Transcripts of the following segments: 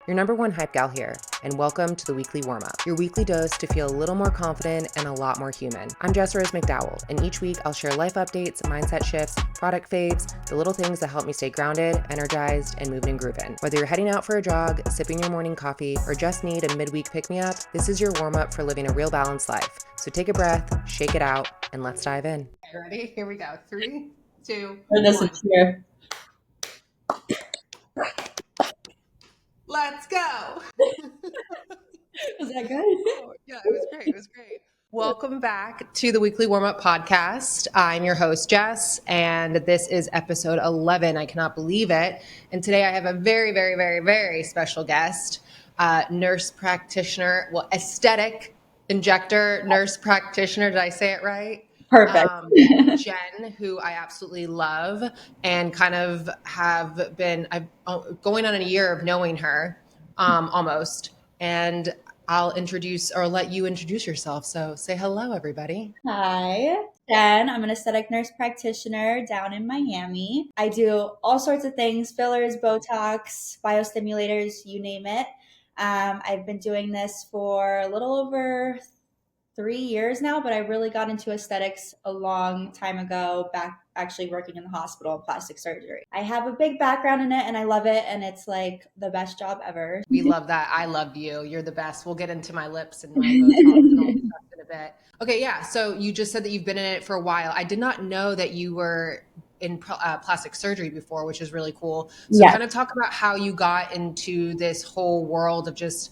your number one hype gal here, and welcome to the weekly warm-up, your weekly dose to feel a little more confident and a lot more human. I'm Jess Rose McDowell, and each week I'll share life updates, mindset shifts, product faves, the little things that help me stay grounded, energized, and moving and grooving. Whether you're heading out for a jog, sipping your morning coffee, or just need a midweek pick-me-up, this is your warm-up for living a real balanced life. So take a breath, shake it out, and let's dive in. Okay, ready? Here we go. 3, 2, 1. Let's go. Was that good? Oh, yeah, it was great. It was great. Welcome back to the Weekly Warm-Up Podcast. I'm your host, Jess, and this is episode 11. I cannot believe it. And today I have a very, very, very, very special guest, nurse practitioner, aesthetic injector, nurse practitioner. Did I say it right? Perfect. Jen, who I absolutely love and kind of have been going on a year of knowing her almost. And I'll let you introduce yourself. So say hello, everybody. Hi, Jen. I'm an aesthetic nurse practitioner down in Miami. I do all sorts of things, fillers, Botox, biostimulators, you name it. I've been doing this for a little over 3 years now, but I really got into aesthetics a long time ago, back actually working in the hospital in plastic surgery. I have a big background in it and I love it, and it's like the best job ever. We love that. I love you. You're the best. We'll get into my lips and my Botox and all this stuff in a bit. Okay, yeah. So you just said that you've been in it for a while. I did not know that you were in plastic surgery before, which is really cool. So Yeah. kind of talk about how you got into this whole world of just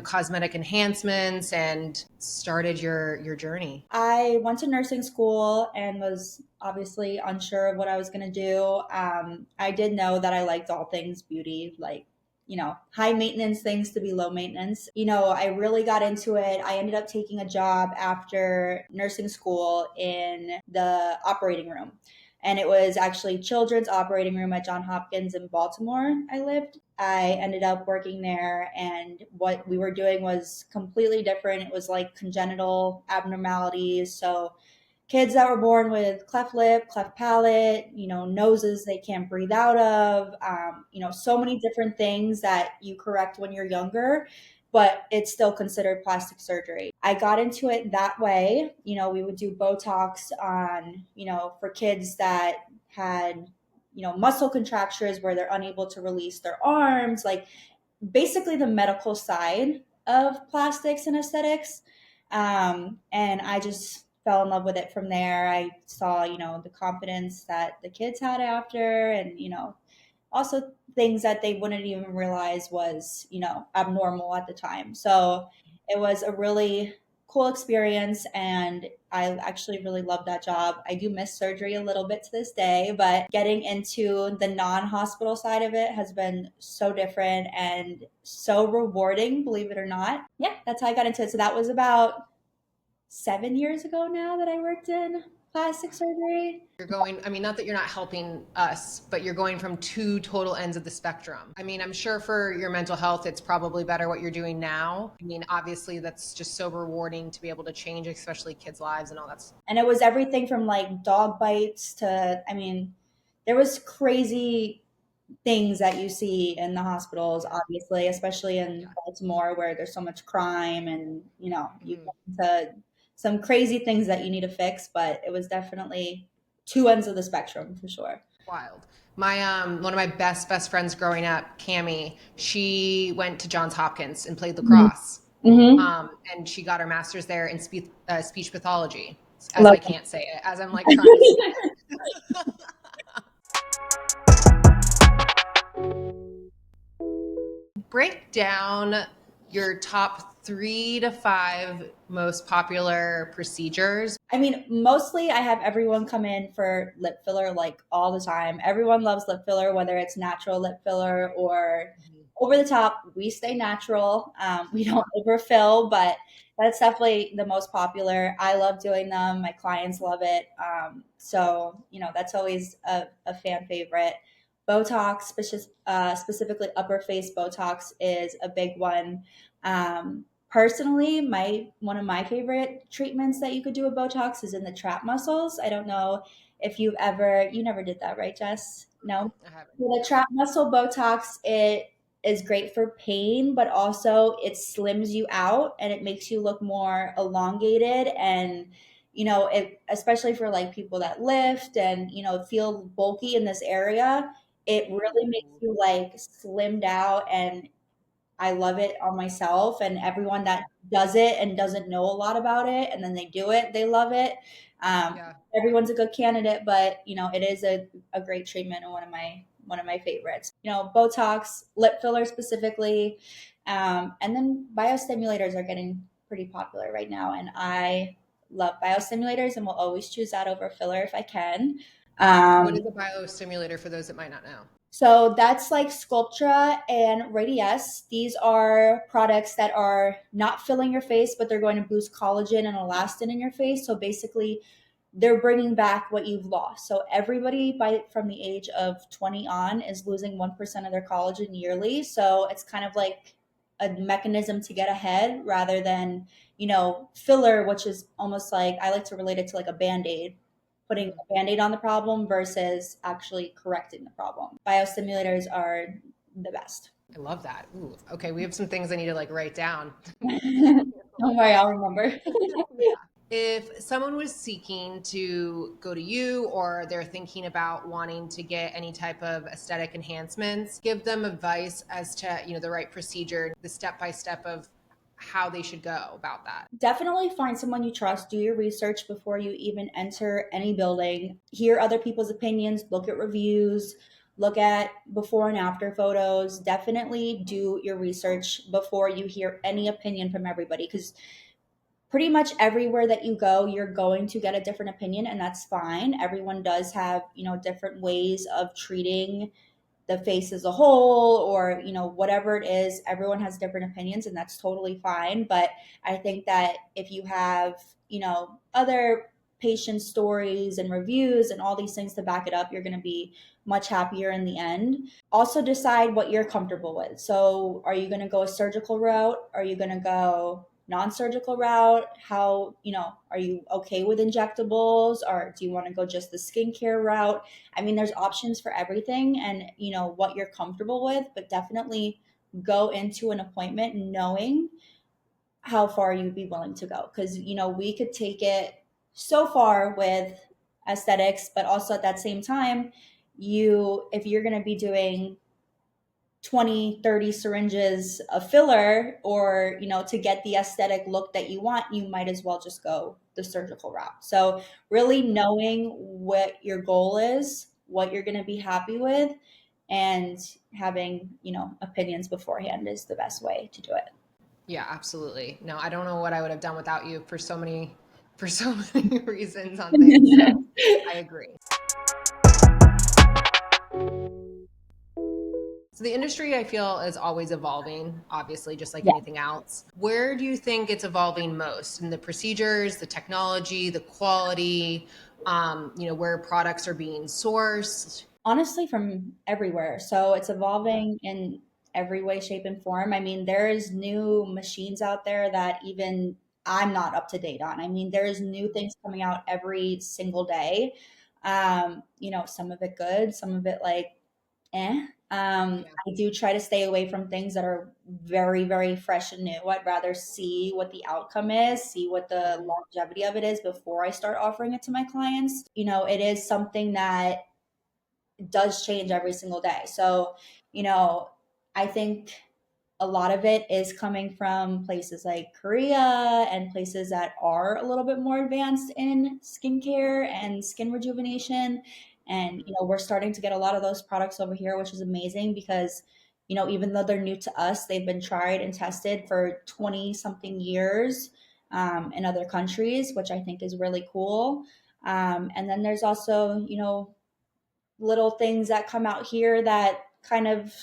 cosmetic enhancements and started your journey. I went to nursing school and was obviously unsure of what I was going to do. I did know that I liked all things beauty, like, high maintenance things to be low maintenance. I really got into it. I ended up taking a job after nursing school in the operating room. And it was actually children's operating room at Johns Hopkins in Baltimore. I lived. I ended up working there, and what we were doing was completely different. It was like congenital abnormalities. So kids that were born with cleft lip, cleft palate, noses they can't breathe out of, so many different things that you correct when you're younger, but it's still considered plastic surgery. I got into it that way. We would do Botox on, for kids that had, muscle contractures where they're unable to release their arms, like basically the medical side of plastics and aesthetics. And I just fell in love with it from there. I saw, the confidence that the kids had after, and, also things that they wouldn't even realize was, abnormal at the time. So it was a really cool experience, and I actually really love that job. I do miss surgery a little bit to this day, but getting into the non-hospital side of it has been so different and so rewarding, believe it or not. Yeah, that's how I got into it. So that was about 7 years ago now that I worked in plastic surgery. You're going, not that you're not helping us, but you're going from two total ends of the spectrum. I'm sure for your mental health, it's probably better what you're doing now. Obviously that's just so rewarding to be able to change, especially kids' lives and all that. And it was everything from like dog bites to, there was crazy things that you see in the hospitals, obviously, especially in Baltimore where there's so much crime, and, you get into some crazy things that you need to fix, but it was definitely two ends of the spectrum for sure. Wild. My one of my best friends growing up, Cammie, she went to Johns Hopkins and played lacrosse. Mm-hmm. And she got her master's there in speech pathology, as Love I can't say it, as I'm like trying to say it. Break down your top 3 to 5 most popular procedures. Mostly I have everyone come in for lip filler like all the time. Everyone loves lip filler, whether it's natural lip filler or over the top. We stay natural. We don't overfill, but that's definitely the most popular. I love doing them. My clients love it. So, that's always a fan favorite. Botox, specifically upper face Botox, is a big one. Personally, one of my favorite treatments that you could do with Botox is in the trap muscles. I don't know if you never did that, right, Jess? No? I haven't. So the trap muscle Botox, it is great for pain, but also it slims you out and it makes you look more elongated. And, it, especially for like people that lift and, feel bulky in this area, it really makes Ooh. you like slimmed out. And I love it on myself, and everyone that does it and doesn't know a lot about it and then they do it, they love it. Um, Yeah. Everyone's a good candidate, but it is a great treatment and one of my favorites. Botox, lip filler specifically, and then biostimulators are getting pretty popular right now, and I love biostimulators and will always choose that over filler if I can. What Um, is a biostimulator for those that might not know? so that's like Sculptra and Radiesse. These are products that are not filling your face, but they're going to boost collagen and elastin in your face. So basically, they're bringing back what you've lost. So everybody from the age of 20 on is losing 1% of their collagen yearly. So it's kind of like a mechanism to get ahead rather than, filler, which is almost like I like to relate it to like a band-aid, putting Mhm. a band-aid on the problem versus actually correcting the problem. Biostimulators are the best. I love that. Ooh, okay, we have some things I need to like write down. Don't worry, I'll remember. If someone was seeking to go to you or they're thinking about wanting to get any type of aesthetic enhancements, give them advice as to, the right procedure, the step by step of how they should go about that. Definitely find someone you trust. Do your research before you even enter any building. Hear other people's opinions, look at reviews, look at before and after photos. Definitely do your research before you hear any opinion from everybody, because pretty much everywhere that you go, you're going to get a different opinion, and that's fine. Everyone does have, different ways of treating the face as a whole, or whatever it is. Everyone has different opinions, and that's totally fine. But I think that if you have other patient stories and reviews and all these things to back it up, you're going to be much happier in the end. Also decide what you're comfortable with. So are you going to go a surgical route? Are you going to go non-surgical route? How, are you okay with injectables, or do you want to go just the skincare route? I mean, there's options for everything, and what you're comfortable with, but definitely go into an appointment knowing how far you'd be willing to go, because we could take it so far with aesthetics, but also at that same time, if you're going to be doing 20-30 syringes of filler, or to get the aesthetic look that you want, you might as well just go the surgical route. So really knowing what your goal is, what you're going to be happy with, and having opinions beforehand is the best way to do it. Yeah, absolutely. No, I don't know what I would have done without you for so many reasons on things. So I agree. So the industry I feel is always evolving, obviously, just like Yeah. anything else. Where do you think it's evolving most? In the procedures, the technology, the quality, where products are being sourced? Honestly, from everywhere. So it's evolving in every way, shape, and form. I mean, there is new machines out there that even I'm not up to date on. I mean, there is new things coming out every single day. Some of it good, some of it like eh. Yeah. I do try to stay away from things that are very, very fresh and new. I'd rather see what the outcome is, see what the Mhm. longevity of it is before I start offering it to my clients. It is something that does change every single day. So, you know, I think a lot of it is coming from places like Korea and places that are a little bit more advanced in skincare and skin rejuvenation. And, we're starting to get a lot of those products over here, which is amazing because, even though they're new to us, they've been tried and tested for 20 something years in other countries, which I think is really cool. And then there's also, little things that come out here that kind of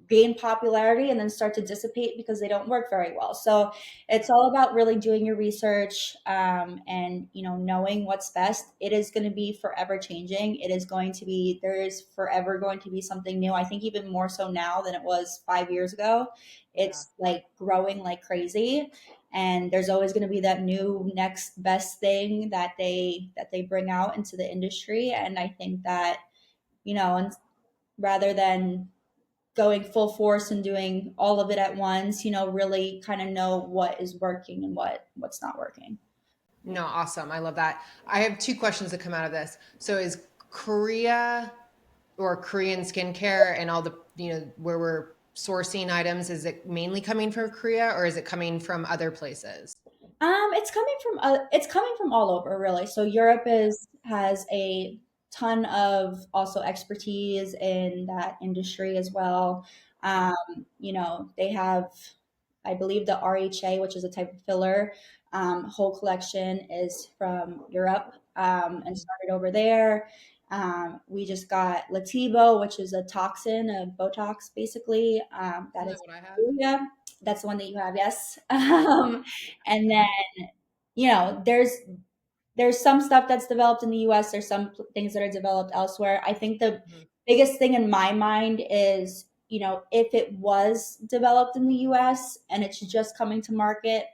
gain popularity and then start to dissipate because they don't work very well. So it's all about really doing your research, and knowing what's best. It is going to be forever changing. There is forever going to be something new. I think even more so now than it was 5 years ago. Yeah. It's like growing like crazy. And there's always going to be that new next best thing that they bring out into the industry. And I think that, and rather than going full force and doing all of it at once, really kind of know what is working and what's not working. No, awesome. I love that. I have two questions that come out of this. So is Korea or Korean skincare and all the, where we're sourcing items, is it mainly coming from Korea or is it coming from other places? It's coming from all over really. So Europe Yeah. is has a ton of also expertise in that industry as well. Okay. They have, I believe, the RHA, which is a type of filler. Whole collection is from Europe, and Mhm. started over there. We just got Latibo, which is a toxin, a Botox, basically. That Isn't that is, what I have? yeah, that's the one that you have, yes. And then, Okay. there's some stuff that's developed in the US, there's some things that are developed elsewhere. I think the Mhm. biggest thing in my mind is, if it was developed in the US and it's just coming to market,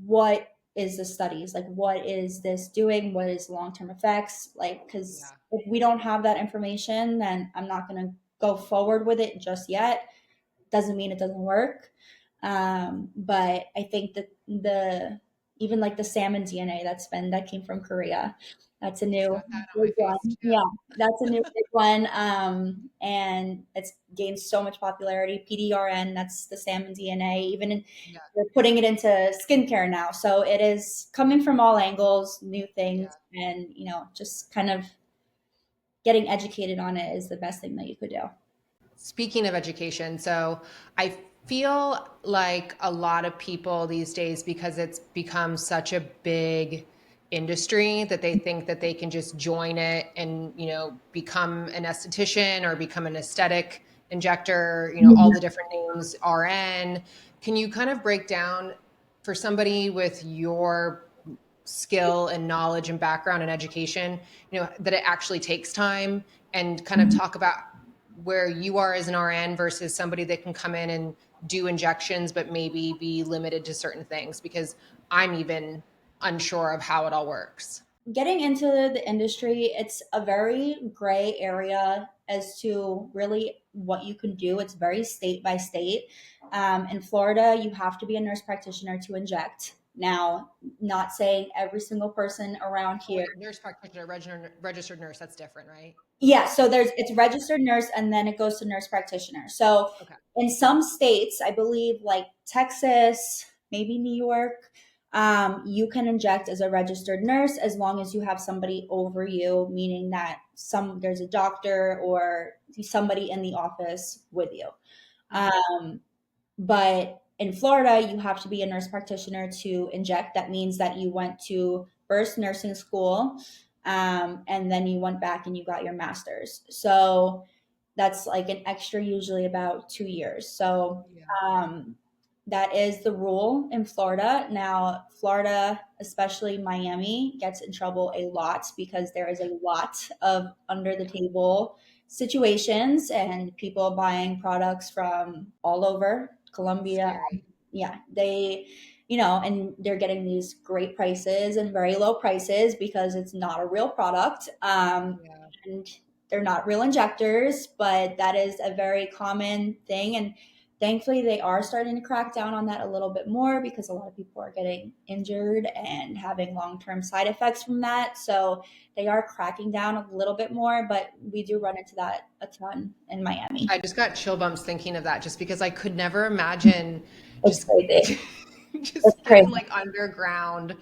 what is the studies? Like, what is this doing? What is long-term effects? Like, because Yeah. if we don't have that information, then I'm not going to go forward with it just yet. Doesn't mean it doesn't work. But I think that the even like the salmon DNA that came from Korea. That's a Just new got that on big my one. face Yeah, too. that's a new big one. And it's gained so much popularity. PDRN, that's the salmon DNA. Yeah. They're putting it into skincare now. So it is coming from all angles, new things, Yeah. and just kind of getting educated on it is the best thing that you could do. Speaking of education, so I feel like a lot of people these days, because it's become such a big industry, that they think that they can just join it and, become an esthetician or become an aesthetic injector, all the different names, RN. Can you kind of break down for somebody with your skill and knowledge and background and education, that it actually takes time, and kind of talk about where you are as an RN versus somebody that can come in and do injections, but maybe be limited to certain things, because I'm even unsure of how it all works. Getting into the industry, it's a very gray area as to really what you can do. It's very state by state. In Florida, you have to be a nurse practitioner to inject. Now, not saying every single person around Oh, here. wait, nurse practitioner, registered nurse, that's different, right? Yeah, so it's registered nurse and then it goes to nurse practitioner. So Okay. in some states, I believe like Texas, maybe New York, you can inject as a registered nurse as long as you have somebody over you, meaning that there's a doctor or somebody in the office with you. Mhm. Um, but in Florida, you have to be a nurse practitioner to inject. That means that you went to first nursing school, and then you went back and you got your master's. So that's like an extra, usually about 2 years. So Yeah. um, that is the rule in Florida. Now, Florida, especially Miami, gets in trouble a lot because there is a lot of under the Yeah. table situations and people buying products from all over Colombia. Scary. Yeah, and they're getting these great prices and very low prices because it's not a real product. Yeah. And they're not real injectors, but that is a very common thing. And thankfully, they are starting to crack down on that a little bit more because a lot of people are getting injured and having long term side effects from that. So they are cracking down a little bit more, but we do run into that a ton in Miami. I just got chill bumps thinking of that, just because I could never imagine It's just crazy. It's just crazy. getting like underground.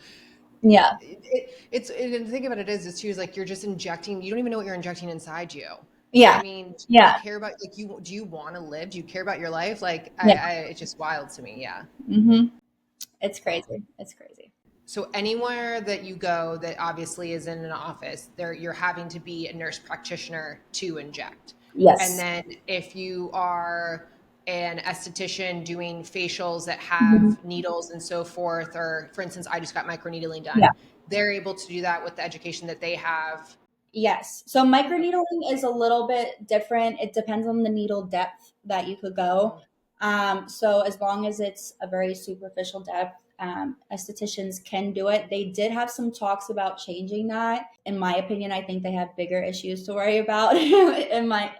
Yeah. And the thing about it is too, is like you're just injecting, you don't even know what you're injecting inside you. I Yeah. mean, do you Yeah. care about, like, do you want to live? Do you care about your life? Like, Yeah. it's just wild to me. Yeah. It's Wow. crazy. It's crazy. So anywhere that you go that obviously is in an office, there you're having to be a nurse practitioner to inject. And Yes. then if you are an esthetician doing facials that Mhm. have needles and so forth, or for instance, I just got microneedling Yeah. done, they're able to do that with the education that they have. Yes. So Okay. microneedling is a little bit different. It depends on the needle depth that you could go. Mhm. So as long as it's a very superficial depth, estheticians can do it. They did have some talks about changing that. In my opinion, I think they have bigger issues to worry about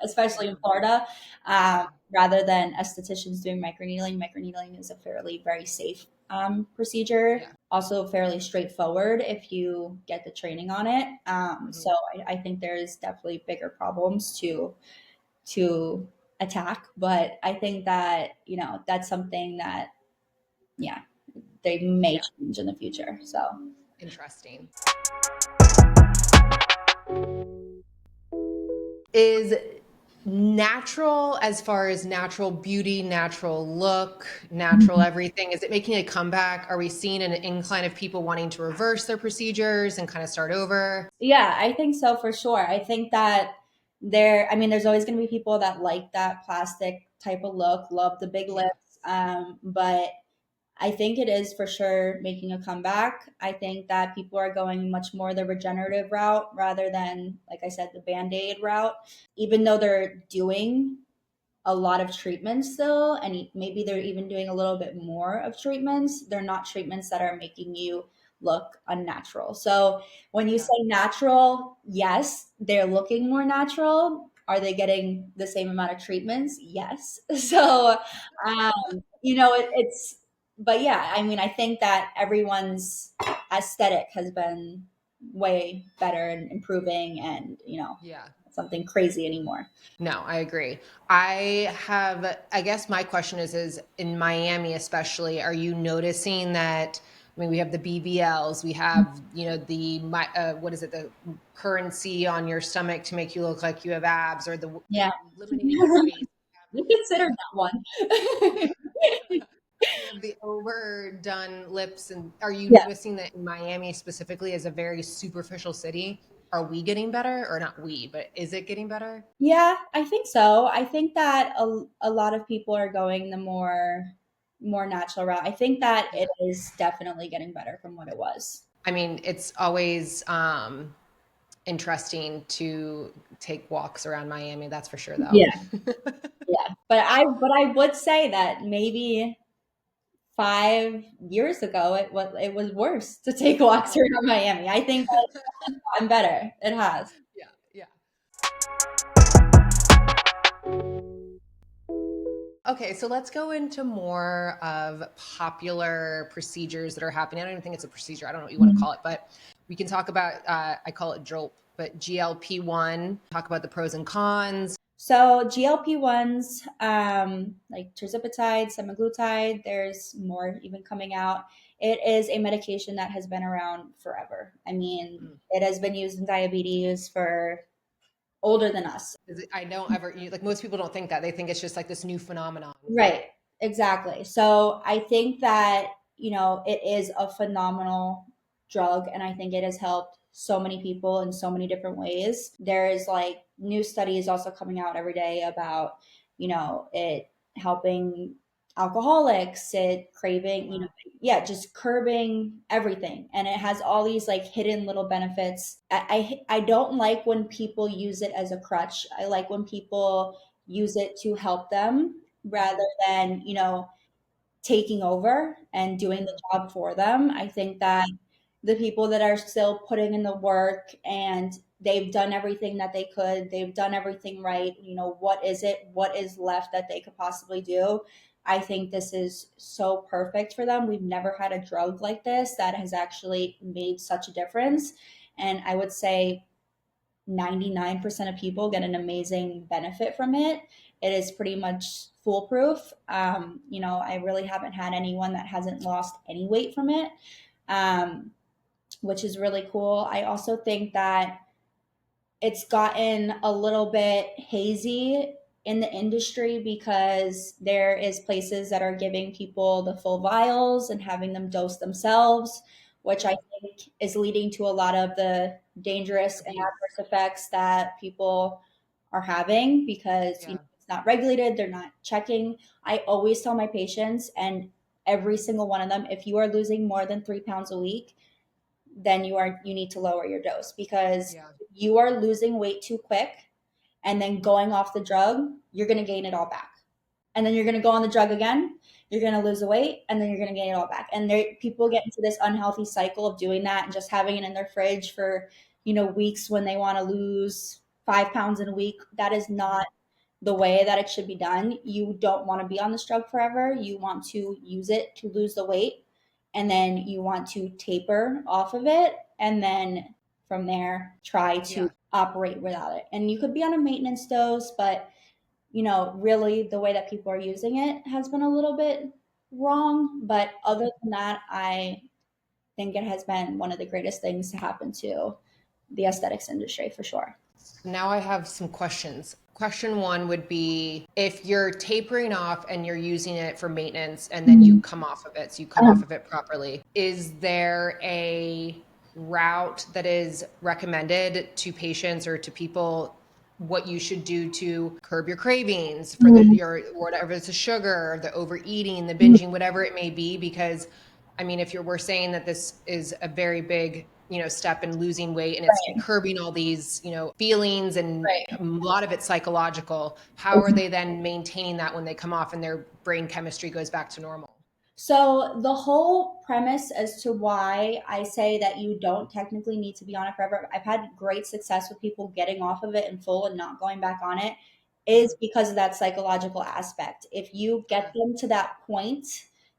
especially Yeah. in Florida. Yeah. rather than estheticians doing microneedling. Microneedling is a fairly very safe procedure, Yeah. also fairly straightforward if you get the training on it. So Mhm. I think there's definitely bigger problems to attack, but I think that that's something that, yeah, they may Yeah. change in the future. So Interesting. Is natural, as far as natural beauty, natural look, natural everything, is it making a comeback? Are we seeing an incline of people wanting to reverse their procedures and kind of start over? yeah, I think so for sure. I think that I mean, there's always going to be people that like that plastic type of look, love the big Yeah. lips. But I think it is for sure making a comeback. I think that people are going much more the regenerative route rather than, like I said, the band aid route. Even though they're doing a lot of treatments still, and maybe they're even doing a little bit more of treatments, they're not treatments that are making you look unnatural. So when you Yeah. say natural, yes, they're looking more natural. Are they getting the same amount of treatments? Yes. So it's, but yeah, I mean, I think that everyone's aesthetic has been way better and improving, and Yeah. something crazy anymore. No, I agree. I guess my question is in Miami especially, are you noticing that? I mean, we have the BBLs, we have, what is it, the currency on your stomach to make you look like you have abs, or Yeah. eliminating space. We considered that one. We have the overdone lips. And are you Yeah. noticing that in Miami specifically is a very superficial city? Are we getting better, or not we, but is it getting better? Yeah, I think so. I think that a lot of people are going the more natural route. I think that Yeah. it is definitely getting better from what it was. I mean, it's always interesting to take walks around Miami. That's for sure, though. Yeah, yeah. But I would say that maybe 5 years ago it was worse to take walks Oh, around Miami. I think that it's gotten better. It has. yeah, yeah. Okay, so let's go into more of popular procedures that are happening. I don't even think it's a procedure. I don't know what you want to call it, but we can talk about, I call it JOLP, but GLP-1, talk about the pros and cons. So GLP-1s, like tirzepatide, semaglutide, there's more even coming out. It is a medication that has been around forever. I mean, Mm. it has been used in diabetes for older than us. I don't ever, like most people don't think that. They think it's just like this new phenomenon. Right, exactly. So I think that, it is a phenomenal drug, and I think it has helped so many people in so many different ways. There is like new studies also coming out every day about, it helping alcoholics, it craving, Wow. yeah, just curbing everything. And it has all these like hidden little benefits. I don't like when people use it as a crutch. I like when people use it to help them rather than taking over and doing the Mhm. job for them. I think that the people that are still putting in the work and they've done everything that they could, they've done everything right, what is left that they could possibly do. I think this is so perfect for them. We've never had a drug like this that has actually made such a difference, and I would say 99% of people get an amazing benefit from it. It is pretty much foolproof. I really haven't had anyone that hasn't lost any weight from it, um, which is really cool. I also think that it's gotten a little bit hazy in the industry because there is places that are giving people the full vials and having them dose themselves, which I Mm. think is leading to a lot of the dangerous and Abuse. adverse effects that people are having because Yeah. it's not regulated, they're not checking. I always tell my patients, and every single one of them, if you are losing more than 3 pounds a week, then you need to lower your dose, because Yeah. if you are losing weight too quick and then going off the drug, you're going to gain it all back. And then you're going to go on the drug again, you're going to lose the weight, and then you're going to gain it all back. And people Yeah. get into this unhealthy cycle of doing that and just having it in their fridge for, weeks when they want to lose 5 pounds in a week. That is not Mhm. the way that it should be done. You don't want to be on this drug forever. You want to use it to lose the weight, and then you want to taper off of it, and then from there try to Yeah. operate without it. And you could be on a maintenance dose, but really the way that people are using it has been a little bit wrong. But other than that, I think it has been one of the greatest things to happen to the aesthetics industry for sure. Now I have some questions. Question one would be if you're tapering off and you're using it for maintenance and then you Mhm. come off of it, so you come off of it properly, is there a route that is recommended to patients or to people what you should do to curb your cravings for your whatever it's the sugar, the overeating, the binging, whatever it may be? Because I mean, if we're saying that this is a very big, step in losing weight and it's Right. curbing all these, feelings and Right. a lot of it's psychological, how are they then maintaining that when they come off and their brain chemistry goes back to normal? So the whole premise as to why I say that you don't technically need to be on it forever, I've had great success with people getting off of it in full and not going back on it, is Mhm. because of that psychological aspect. If you get Okay. them to that point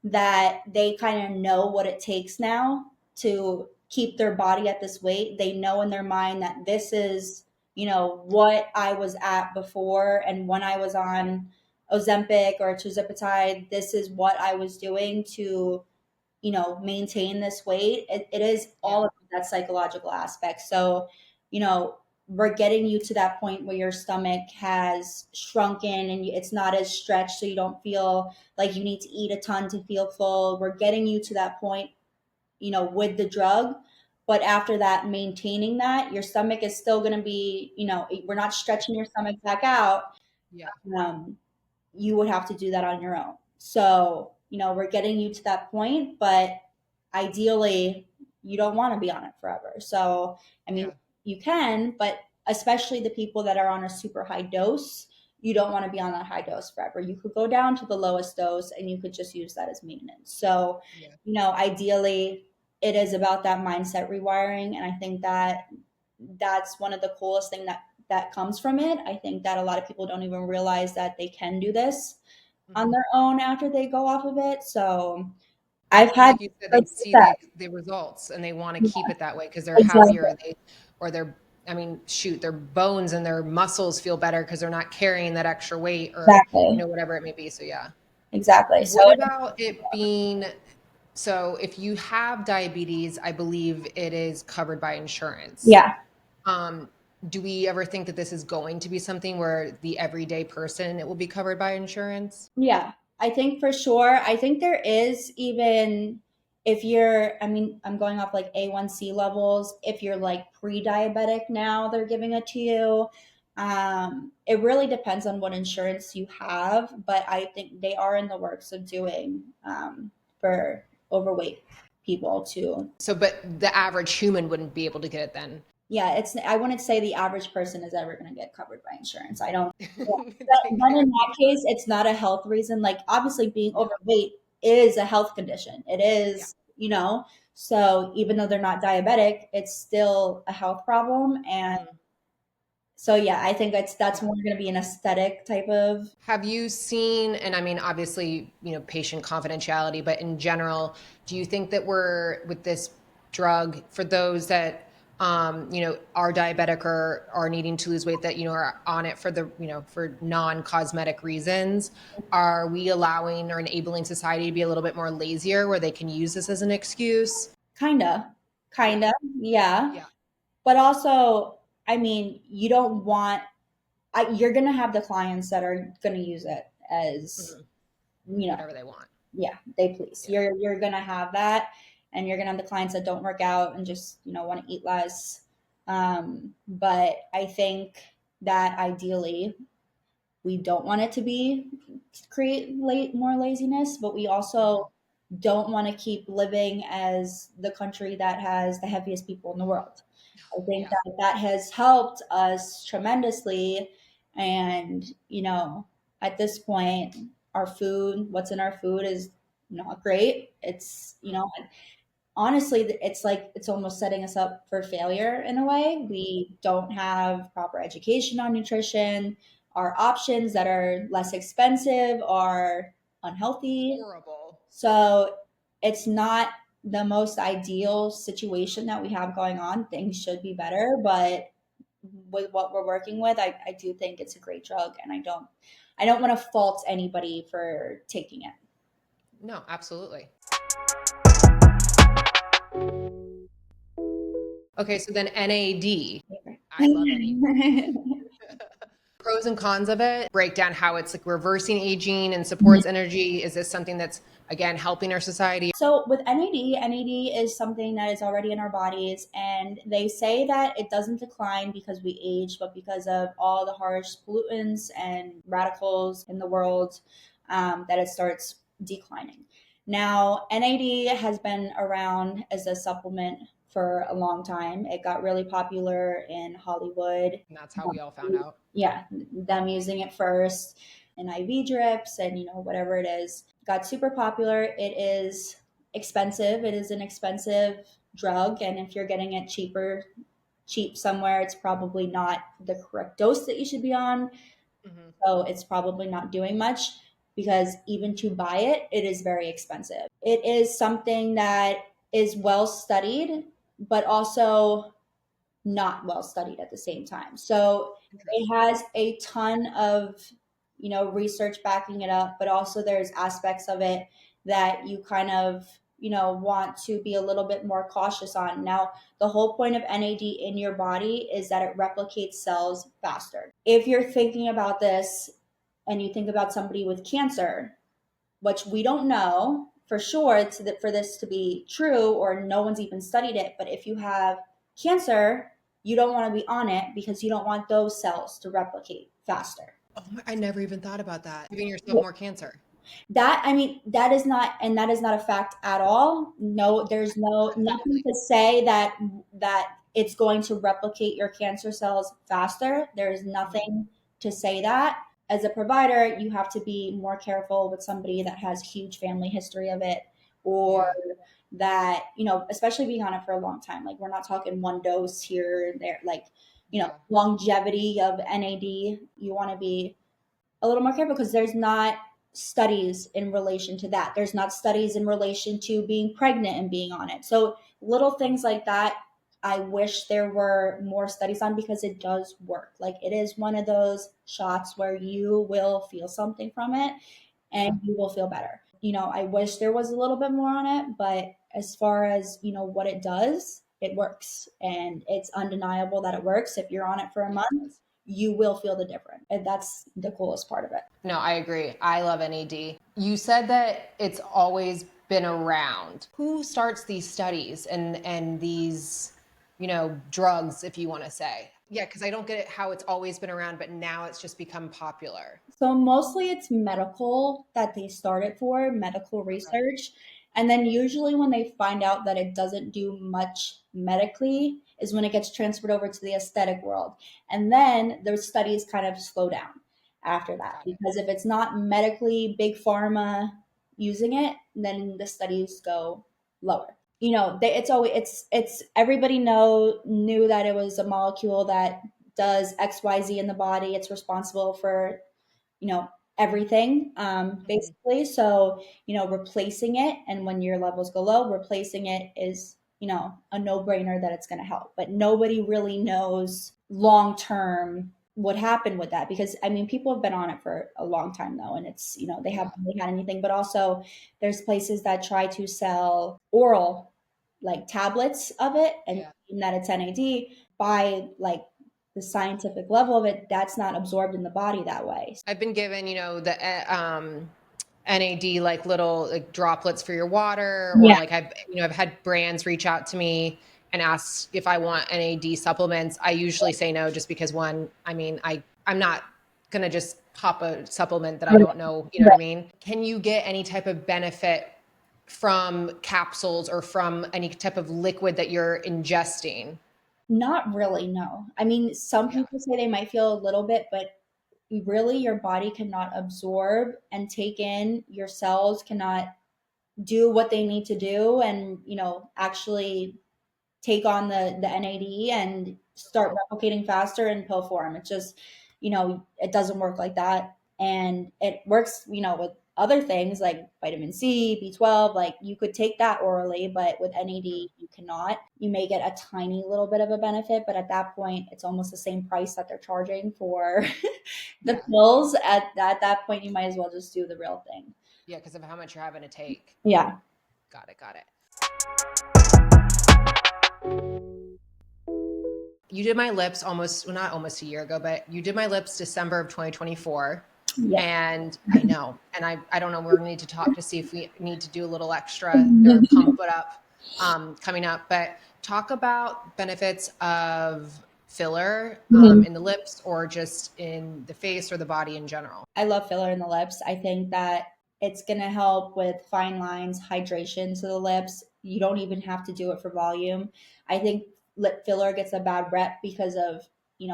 that they kind of know what it takes now to keep their body at this weight, they know in their mind that this is, what I was at before, and when I was on Ozempic or tirzepatide, this is what I was doing to, maintain this weight. It is Yeah. all of that psychological aspect. So, you know, we're getting you to that point where your stomach has shrunken and it's not as stretched, so you don't feel like you need to eat a ton to feel full. We're getting you to that point, with the drug. But after that, maintaining that, your stomach is still going to be, we're not stretching your stomach back out. Yeah. Um, you would have to do that on your own. So, we're getting you to that point, but ideally, you don't want to be on it forever. So, I mean, Yeah. you can, but especially the people that are on a super high dose, you don't want to be on that high dose forever. You could go down to the lowest dose and you could just use that as maintenance. So, Yeah. ideally, it is about that mindset rewiring. And I think that that's one of the coolest thing that comes from it. I think that a lot of people don't even realize that they can do this on Mhm. their own after they go off of it. So I've And had like you said, they great see success. the results and they want to keep Yeah, it that way because they're happier. exactly. Or they're, I mean, shoot, their bones and their muscles feel better because they're not carrying that extra weight or, Exactly. whatever it may be. So yeah. Exactly. So What about it being, so if you have diabetes, I believe it is covered by insurance. yeah. Um, do we ever think that this is going to be something where the everyday person, it will be covered by insurance? Yeah, I think for sure. I think there is even if you're, I mean, I'm going off like A1C levels. If you're like pre-diabetic now, they're giving it to you. It really depends on what insurance you have, but I think they are in the works of doing for overweight people too. So, but the average human wouldn't be able to get it then. Yeah, I wouldn't say the average person is ever going to get covered by insurance. I don't. Take Then care in of that themselves. case, it's not a health reason. Like obviously, being Yeah. overweight is a health condition. It Yeah. is, So even though they're not diabetic, it's still a health problem. And Mhm. so yeah, I think that's Yeah. more going to be an aesthetic type of. Have you seen, and I mean, obviously, patient confidentiality, but in general, do you think that we're with this drug for those that, are diabetic or are needing to lose weight that, are on it for for non-cosmetic reasons? Are we allowing or enabling society to be a little bit more lazier where they can use this as an excuse? Kinda, Yeah. kinda, yeah. Yeah. But also, I mean, you don't want. You're gonna have the clients that are gonna use it as Mhm. you know Whatever they want. yeah, they please. Yeah. You're gonna have that, and you're gonna have the clients that don't work out and just want to eat less. But I think that ideally we don't want it to be create more laziness, but we Mhm. also don't want to keep living as the country that has the heaviest people in the world. I think Yeah. that has helped us tremendously. And, at this point, our food, what's in our food is not great. It's, Mm. honestly, it's like it's almost setting us up for failure in a way. We don't have proper education on nutrition. our options that are less expensive are unhealthy. Horrible. So it's not the most ideal situation that we have going on. Things should be better, but with what we're working with, I do think it's a great drug, and I don't want to fault anybody for taking it. No, absolutely. Okay, so then NAD. I love NAD. Pros and cons of it, break down how it's like reversing aging and supports energy. Is this something that's, again, helping our society? So with NAD is something that is already in our bodies, and they say that it doesn't decline because we age, but because of all the harsh pollutants and radicals in the world, that it starts declining. Now, NAD has been around as a supplement for a long time. It got really popular in Hollywood. And that's how we all found out. Yeah, them using it first in IV drips and whatever it is. Got super popular. It is expensive. It is an expensive drug, and if you're getting it cheap somewhere, it's probably not the correct dose that you should be on. Mhm. So it's probably not doing much, because even to buy it, it is very expensive. It is something that is well studied, but also not well studied at the same time. So it Interesting. has a ton of, research backing it up, but also there's aspects of it that you kind of, want to be a little bit more cautious on. Now, the whole point of NAD in your body is that it replicates cells faster. If you're thinking about this and you think about somebody with cancer, which we don't know for sure for this to be true, or no one's even studied it, but if you have cancer, you don't want to be on it because you don't want those cells to replicate faster. Oh my, I never even thought about that. Giving yourself more cancer. That, I mean, that is not a fact at all. No, there's nothing Absolutely. to say that it's going to replicate your cancer cells faster. There's Mhm. nothing to say that. As a provider, you have to be more careful with somebody that has huge family history of it, or Yeah. that, especially being on it for a long time. Like, we're not talking one dose here and there, like, Yeah. longevity of NAD. You want to be a little more careful, because there's not studies in relation to that. There's not studies in relation to being pregnant and being on it. So little things like that, I wish there were more studies on, because it does work. Like, it is one of those shots where you will feel something from it Yeah. and you will feel better. I wish there was a little bit more on it, but as far as, what it does, it works, and it's undeniable that it works. If you're on it for a Yeah, it month, does. you will feel the difference. And that's the coolest part of it. No, I agree. I love NAD. You said that it's always been around. Who starts these studies and these, drugs, if you want to say? Yeah, because I don't get it how it's always been around, but now it's just become popular. So mostly it's medical that they start it for, medical Okay. research. And then usually when they find out that it doesn't do much medically is when it gets transferred over to the aesthetic world. And then the studies kind of slow down after that. Got it. Because if it's not medically big pharma using it, then the studies go lower. It's always it's everybody knew that it was a molecule that does XYZ in the body. It's responsible for you know everything, Mhm. basically. So replacing it, and when your levels go low, replacing it is a no-brainer that it's going to help, but nobody really knows long term what happened with that, because I mean, people have been on it for a long time though, and it's they Yeah. haven't really had anything. But also there's places that try to sell oral, like, tablets of it, and Yeah. that it's NAD. By, like, the scientific level of it, that's not absorbed in the body that way. I've been given, the NAD like little like droplets for your water, or Yeah. like I've had brands reach out to me and ask if I want NAD supplements. I usually say no, just because one, I mean, I'm not gonna just pop a supplement that I don't know, you know what I mean? Can you get any type of benefit from capsules or from any type of liquid that you're ingesting? Not really, no. I mean, some Yeah. people say they might feel a little bit, but really your body cannot absorb and take in, your cells cannot do what they need to do, and actually take on the NAD and start replicating faster in pill form. It's just it doesn't work like that. And it works, with other things like vitamin C, B12, like you could take that orally, but with NAD, you cannot. You may get a tiny little bit of a benefit, but at that point, it's almost the same price that they're charging for the Yeah. pills. At that point, you might as well just do the real thing. Yeah, because of how much you're having to take. Yeah. Got it. Got it. You did my lips almost, well, not almost a year ago, but you did my lips December of 2024. Yeah. And I know, and I don't know, we're going to need to talk to see if we need to do a little extra or pump it up coming up. But talk about benefits of filler Mhm. in the lips or just in the face or the body in general. I love filler in the lips. I think that it's going to help with fine lines, hydration to the lips. You don't even have to do it for volume. I think lip filler gets a bad rep because of,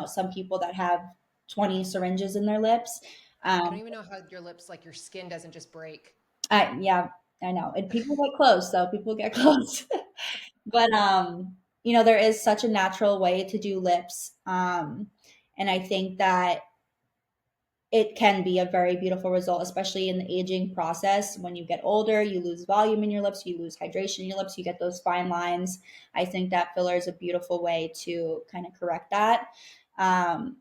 some people that have 20 syringes in their lips. I don't Um, even know how your lips, like your skin doesn't just break. yeah, I know. And people get close, though. People get close. But there is such a natural way to do lips. And I think that it can be a very beautiful result, especially in the aging process. When you get older, you lose volume in your lips, you lose hydration in your lips, you get those fine lines. I think that filler is a beautiful way to kind of correct that.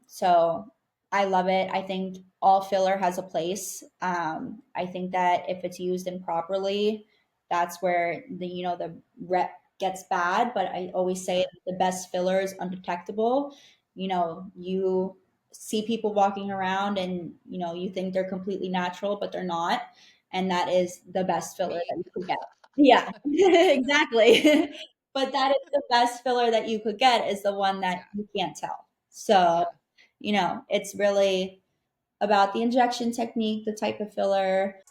So I love it. I think all filler has a place. I think that if it's used improperly, that's where the rep gets bad. But I always say Yeah. that the best filler is undetectable. You see people walking around and you think they're completely natural but they're not, and that is the best filler Me. that you could get. Yeah. Exactly. But that is the best filler that you could get, is the one that Yeah. you can't tell. So Yeah. it's really about the injection technique, the type of filler.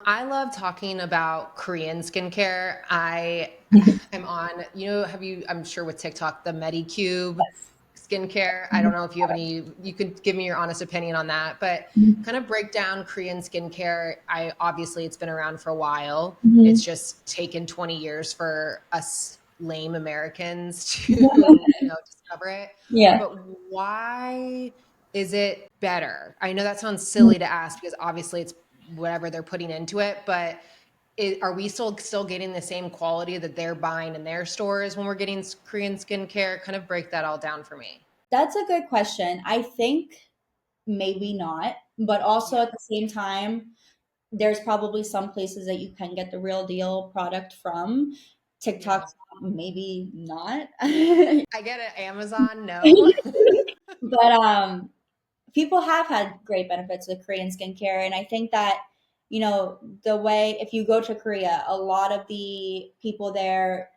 I love talking about Korean skincare. I am on, I'm sure with TikTok, the Medicube skincare. I don't know if you have any, you could give me your honest opinion on that, but kind of break down Korean skincare. Obviously it's been around for a while. It's Mhm. just taken 20 years for us lame Americans to, discover it. Yeah. But why is it better? I know that sounds silly to ask because obviously it's whatever they're putting into it, but are we still getting the same quality that they're buying in their stores when we're getting Korean skincare? Kind of break that all down for me. That's a good question. I think maybe not, but also Yeah. at the same time, there's probably some places that you can get the real deal product from. Yeah. TikTok, maybe not. I get it. Amazon, no. But people have had great benefits with Korean skincare. And I think that, the way, if you go to Korea, a lot of the people there,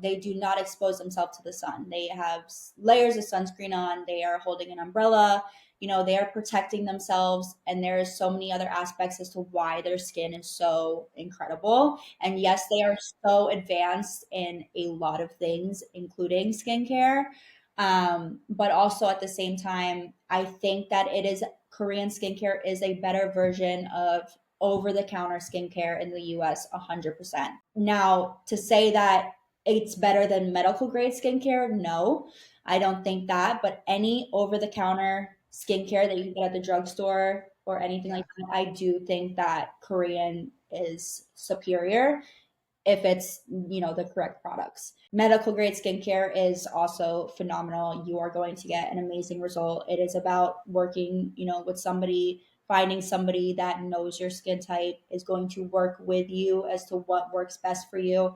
they do not expose themselves to the sun. They have layers of sunscreen on, they are holding an umbrella, they are protecting themselves. And there's so many other aspects as to why their skin is so incredible. And yes, they are so advanced in a lot of things, including skincare. But also at the same time, I think that Korean skincare is a better version of over the counter skincare in the US 100%. Now, to say that it's better than medical grade skincare, no, I don't think that. But any over the counter skincare that you can get at the drugstore or anything Yeah. like that, I do think that Korean is superior if it's the correct products. Medical grade skincare is also phenomenal. You are going to get an amazing result. It is about working with somebody, finding somebody that knows your skin type, is going to work with you as to what works best for you.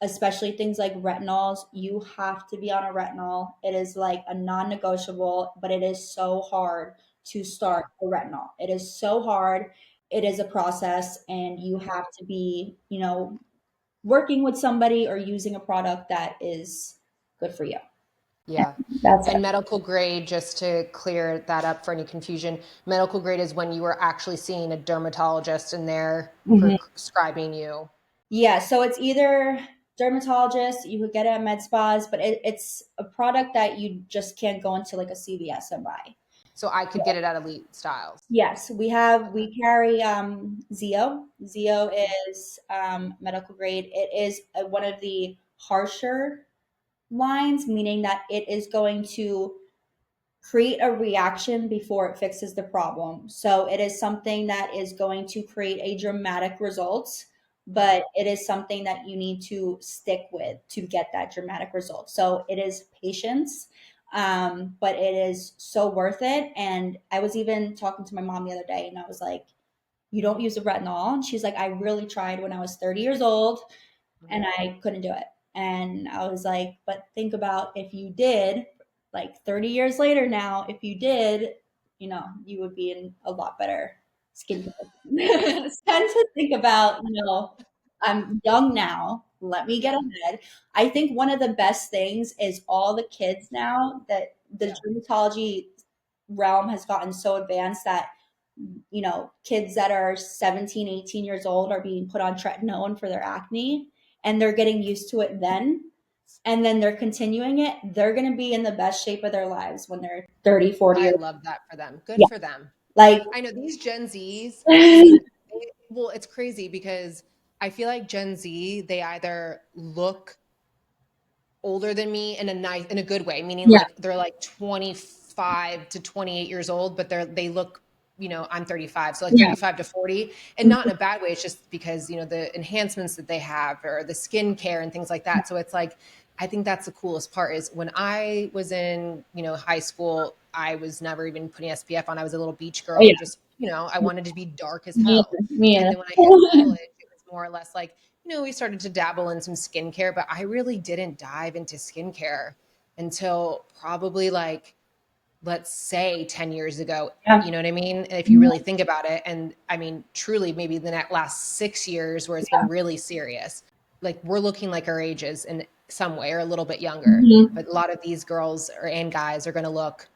Especially things like retinols, you have to be on a retinol. It is like a non-negotiable, but it is so hard to Yeah. start a retinol. It is so hard. It is a process, and you have to be working with somebody or using a product that is good for you. And Yeah. that's it. And medical grade, just to clear that up for any confusion, medical grade is when you are actually seeing a dermatologist and they're Mhm. prescribing you. Yeah, so it's either dermatologist, you could get it at med spas, but it's a product that you just can't go into like a CVS and buy. So I could get it at Elite Styles. Yes, Okay. we carry Zeo. Zeo is medical grade. It is one of the harsher lines, meaning that it is going to create a reaction before it fixes the problem. So it is something that is going to create a dramatic result, but it is something that you need to stick with to get that dramatic result. So it is patience, but it is so worth it. And I was even talking to my mom the other day, and I was like, "You don't use a retinol?" And she's like, "I really tried when I was 30 years old and Mhm. I couldn't do it." And I was like, but think about if you did, like 30 years later now, if you did, you would be in a lot better skin condition. Tend to think about, I'm young now. Let me get Yeah. ahead. I think one of the best things is all the kids now that the Yeah. dermatology realm has gotten so advanced that kids that are 17, 18 years old are being put on tretinoin for their acne and they're getting used to it then. And then they're continuing it. They're going to be in the best shape of their lives when they're 30, 40 I years. love that for them. Good Yeah. for them. Like, I know these Gen Zs, I yeah, mean, well, it's crazy because I feel like Gen Z, they either look older than me in a good way, meaning yeah, like they're like 25 to 28 years old, but they look, I'm 35, so like yeah, 35 to 40, and not in a bad way. It's just because, the enhancements that they have or the skincare and things like that. So it's like, I think that's the coolest part is when I was in, high school, I was never even putting SPF on. I was a little beach oh, yeah. girl, just, I wanted to be dark as Me hell. either. Me And either. then when I hit college, it was more or less like, we started to dabble in some skincare, but I really didn't dive into skincare until probably like, let's say 10 years ago. Yeah. You know what I mean? If you Mhm. really think about it. And I mean, truly, maybe the last 6 years where it's been really serious. Like we're looking like our ages in some way or a little bit younger. Mhm. But a lot of these girls and guys are going to look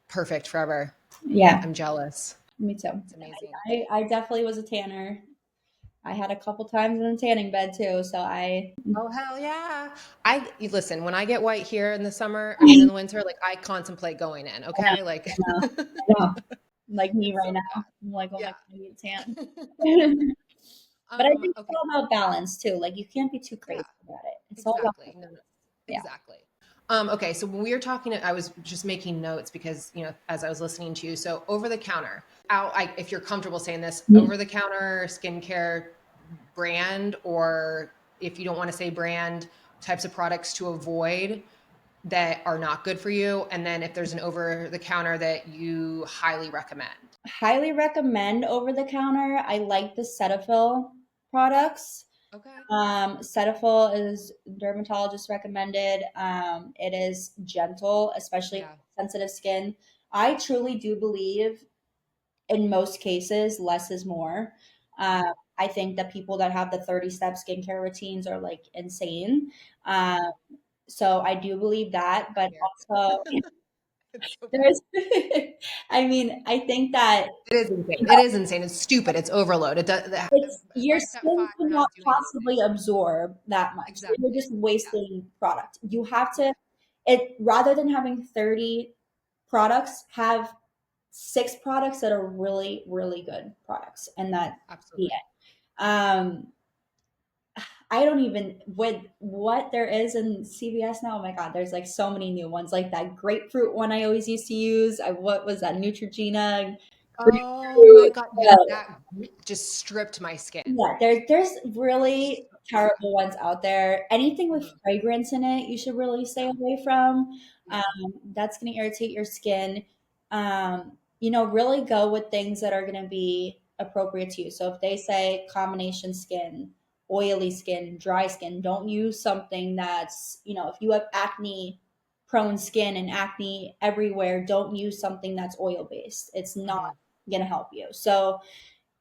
perfect forever. Yeah. I'm jealous. Me too. It's amazing. I definitely was a tanner. I had a couple times in a tanning bed too. So Oh hell yeah. You listen, when I get white here in the summer, I mean in the winter, like I contemplate going in, know, okay? Like I know, I know. Like me it's right so now. I'm like, oh my bad. God, I need a tan. Yeah. But I think it's Okay. all about balance too. Like you can't be too Yeah, crazy about it. It's all about exactly. No, no. yeah. Exactly. Okay, so when we were talking, I was just making notes because, as I was listening to you, so over the counter, if you're comfortable saying this, Yeah. over the counter skincare brand, or if you don't want to say brand, types of products to avoid that are not good for you, and then if there's an over the counter that you highly recommend. Highly recommend over the counter. I like the Cetaphil products. Okay. Cetaphil is dermatologist recommended. It is gentle, especially Yeah. for sensitive skin. I truly do believe in most cases, less is more. Um, Mhm. I think that people that have the 30-step skincare routines are like insane. Um, Mhm. so I do believe that, but also Here. It's so bad. there's, I mean, I think that It is insane. It is insane. It's stupid. It's overload. It does. your By step skin five, you're not cannot doing anything. possibly absorb that much. So you're Exactly. just Yeah. wasting product. You have Yeah. to it rather than having 30 products, have 6 products that are really, really good products, and that be Absolutely. it. I don't even with what there is in CVS now. Oh my god, there's like so many new ones, like that grapefruit one I always used to use. What was that Neutrogena Oh my grapefruit? God. Yeah. That just stripped my skin. Yeah, there's really Yeah. terrible ones out there. Anything with Mhm. fragrance in it, you should really Yeah. stay away from. Yeah. That's going to irritate your skin. Really go with things that are going to be appropriate to you. So if they say combination skin, oily skin, dry skin, don't use something that's, if you have acne prone skin and acne everywhere, don't use something that's oil based. It's not Mhm. going to help you. So,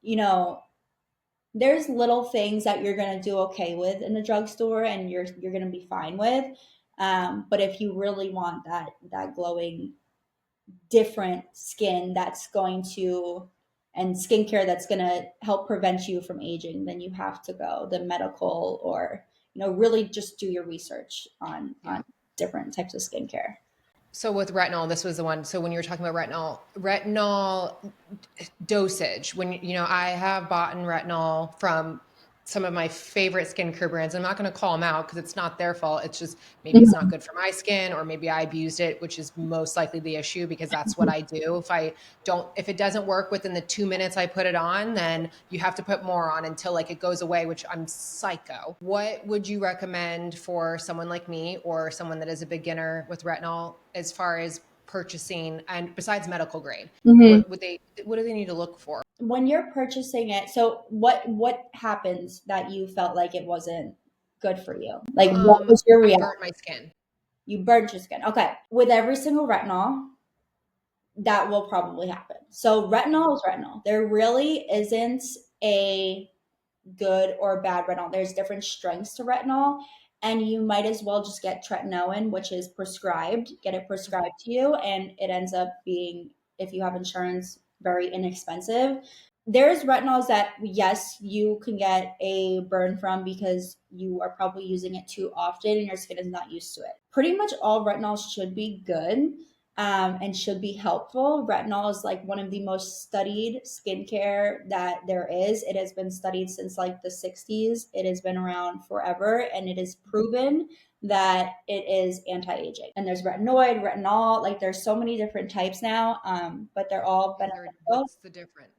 you know, there's little things that you're going to do okay with in the drugstore and you're going to be fine with, but if you really want that glowing different skin that's going to and skincare that's going to help prevent you from aging, then you have to go the medical or really just do your research on Yeah. different types of skincare. So with retinol, this was the one. So when you were talking about retinol dosage, when I have bought in retinol from some of my favorite skincare brands. I'm not going to call them out because it's not their fault. It's just maybe it's not Mhm. good for my skin, or maybe I abused it, which is most likely the issue because that's what I do. If it doesn't work within the 2 minutes I put it on, then you have to put more on until like it goes away, which I'm psycho. What would you recommend for someone like me or someone that is a beginner with retinol as far as purchasing and besides medical grade? Mhm. What do they need to look for? When you're purchasing it, so what happens that you felt like it wasn't good for you? Like what was your I reaction? burnt my skin. You burnt your skin. Okay. With every single retinol, that will probably happen. So retinol is retinol. There really isn't a good or bad retinol. There's different strengths to retinol, and you might as well just get tretinoin, which is prescribed, get it prescribed to you, and it ends up being, if you have insurance, very inexpensive. There's retinols that, yes, you can get a burn from because you are probably using it too often and your skin is not used to it. Pretty much all retinols should be good, and should be helpful. Retinol is like one of the most studied skincare that there is. It has been studied since like the 60s. It has been around forever, and it is proven that it is anti-aging. And there's retinoid, retinol, like there's so many different types now, but they're all beneficial. What's the difference?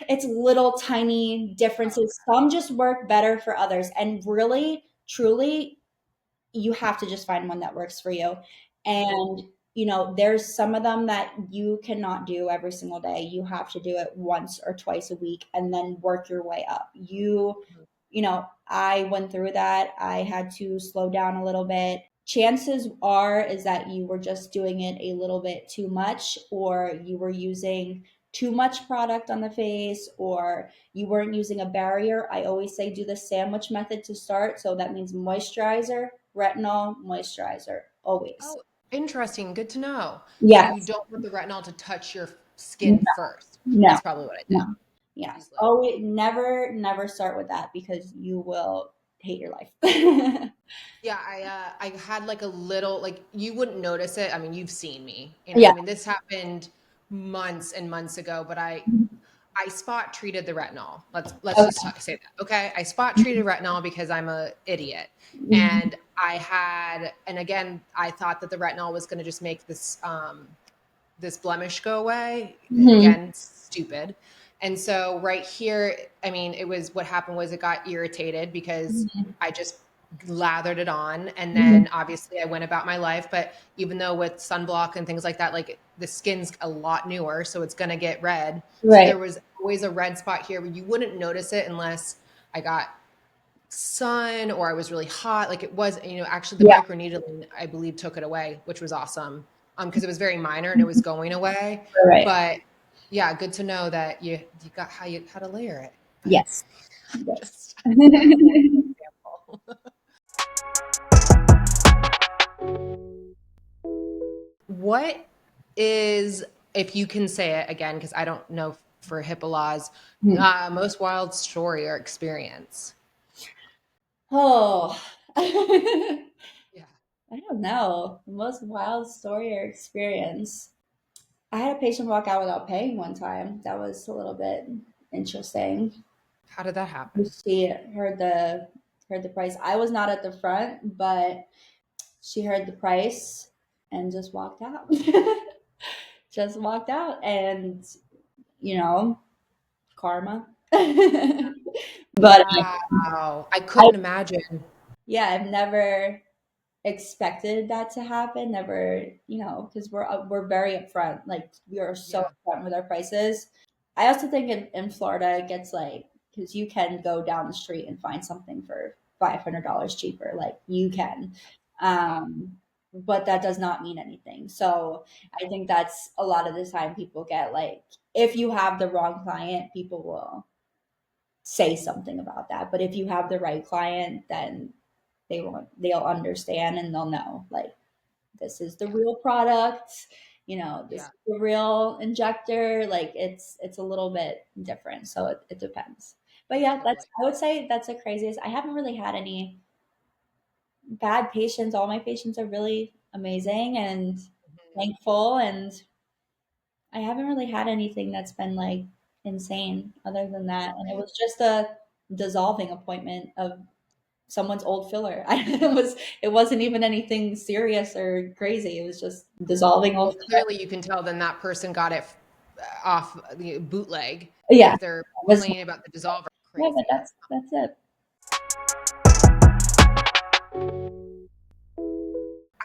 It's little tiny Oh, differences. Some just work better for others. And really, truly, you have to just find one that works for you. And, there's some of them that you cannot do every single day. You have to do it once or twice a week and then work your way up. okay. I went through that. I had to slow down a little bit. Chances are is that you were just doing it a little bit too much, or you were using too much product on the face, or you weren't using a barrier. I always say do the sandwich method to start. So that means moisturizer, retinol, moisturizer, always. Oh, interesting. Good to know. So you Yes. don't want the retinol to touch your No, skin first. no, That's probably what I no. did. Yes. Use later. Always, never, never start with that because you will hate your life. Yeah, I had like a little like you wouldn't notice it. I mean, you've seen me. Yeah. I mean, this happened months and months ago, but I spot treated the retinol. Let's just Okay. say that. Okay? I spot treated retinol because I'm a idiot. Mhm. And and again, I thought that the retinol was going to just make this blemish go away. Mhm. Again, stupid. And so right here, I mean, it was what happened was it got irritated because Mhm. I just lathered it on, and Mhm. then obviously I went about my life. But even though with sunblock and things like that, like the skin's a lot newer, so it's going to get red. So Right. there was always a red spot here, but you wouldn't notice it unless I got sun or I was really hot. Like it was, actually the Yeah. microneedling, I believe, took it away, which was awesome. Because it was very minor and it was going away. Right. But yeah, good to know that you got how to layer it. But Yes. Yes. just as an example. What is, if you can say it again, because I don't know for HIPAA laws, Hmm. most wild story or experience? Oh. I Yeah. don't know. The most wild story or experience. I had a patient walk out without paying one time. That was a little bit interesting. How did that happen? She heard the price. I was not at the front, but she heard the price and just walked out. Just walked out, and you know, karma. But Wow. I I, couldn't imagine. yeah, I've never expected that to happen. Never, because we're very upfront. Like we are so Yeah. upfront with our prices. I also think in Florida it gets like, because you can go down the street and find something for $500 cheaper. Like you can, um, but that does not mean anything. So I think that's a lot of the time people get like, if you have the wrong client, people will say something about that. But if you have the right client, then they'll understand and they'll know like this is the Yeah. real product, this Yeah. is the real injector. Like it's a little bit different. So it depends. But yeah, Totally. I would say that's the craziest. I haven't really had any bad patients. All my patients are really amazing and Mhm. thankful, and I haven't really had anything that's been like insane other than that. And it Okay. was just a dissolving appointment of someone's old filler. It wasn't even anything serious or crazy. It was just dissolving Well, old filler. clearly you can tell then that person got it off the bootleg Yeah, if they're it was. complaining about the dissolver. Yeah, but Crazy. that's it.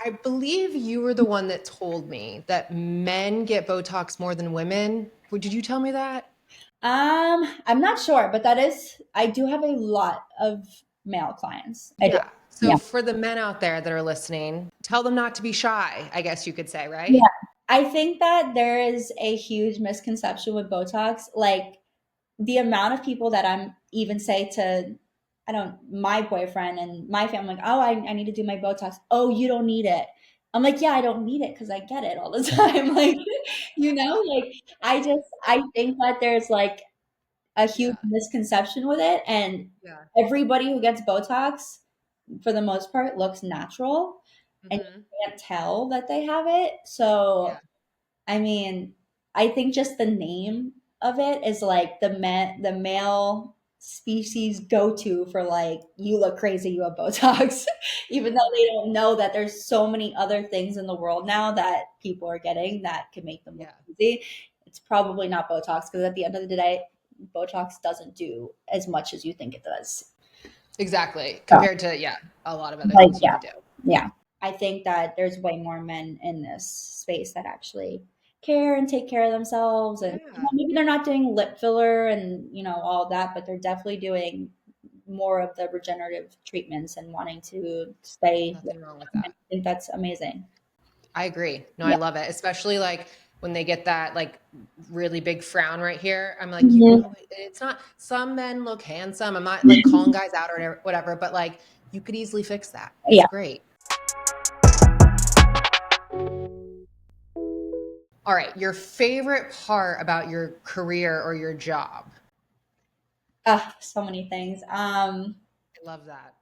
I believe you were the one that told me that men get Botox more than women. Did you tell me that? I'm not sure, but that is. I do have a lot of male clients. I do. Yeah. So Yeah. for the men out there that are listening, tell them not to be shy, I guess you could say, Yeah. right? I think that there is a huge misconception with Botox. Like the amount of people that I'm even say to, I don't, my boyfriend and my family, like, oh, I need to do my Botox. Oh, you don't need it. I'm like, yeah, I don't need it because I get it all the time. Like, like I think that there's like a huge Yeah. misconception with it. And Yeah. everybody who gets Botox, for the most part, looks natural and Hmm. you can't tell that they have it. So Yeah. I mean, I think just the name of it is like the male species go to for like you look crazy, you have Botox, even though they Yeah. don't know that there's so many other things in the world now that people are getting that can make them look Yeah. crazy. It's probably not Botox because at the end of the day, Botox doesn't do as much as you think it does. Exactly. So, Compared to, yeah, a lot of other like, things you yeah, could do. yeah. I think that there's way more men in this space that actually care and take care of themselves. And Yeah. maybe they're not doing lip filler and, all that, but they're definitely doing more of the regenerative treatments and wanting to stay. Nothing wrong with I that. think that's amazing. I agree. No, I Yeah. love it. Especially like when they get that like really big frown right here. I'm like, Mhm. it's not, some men look handsome. I'm not like calling guys out or whatever, but like you could easily fix that. It's Yeah. great. All right. Your favorite part about your career or your job? Ah, so many things. I love that.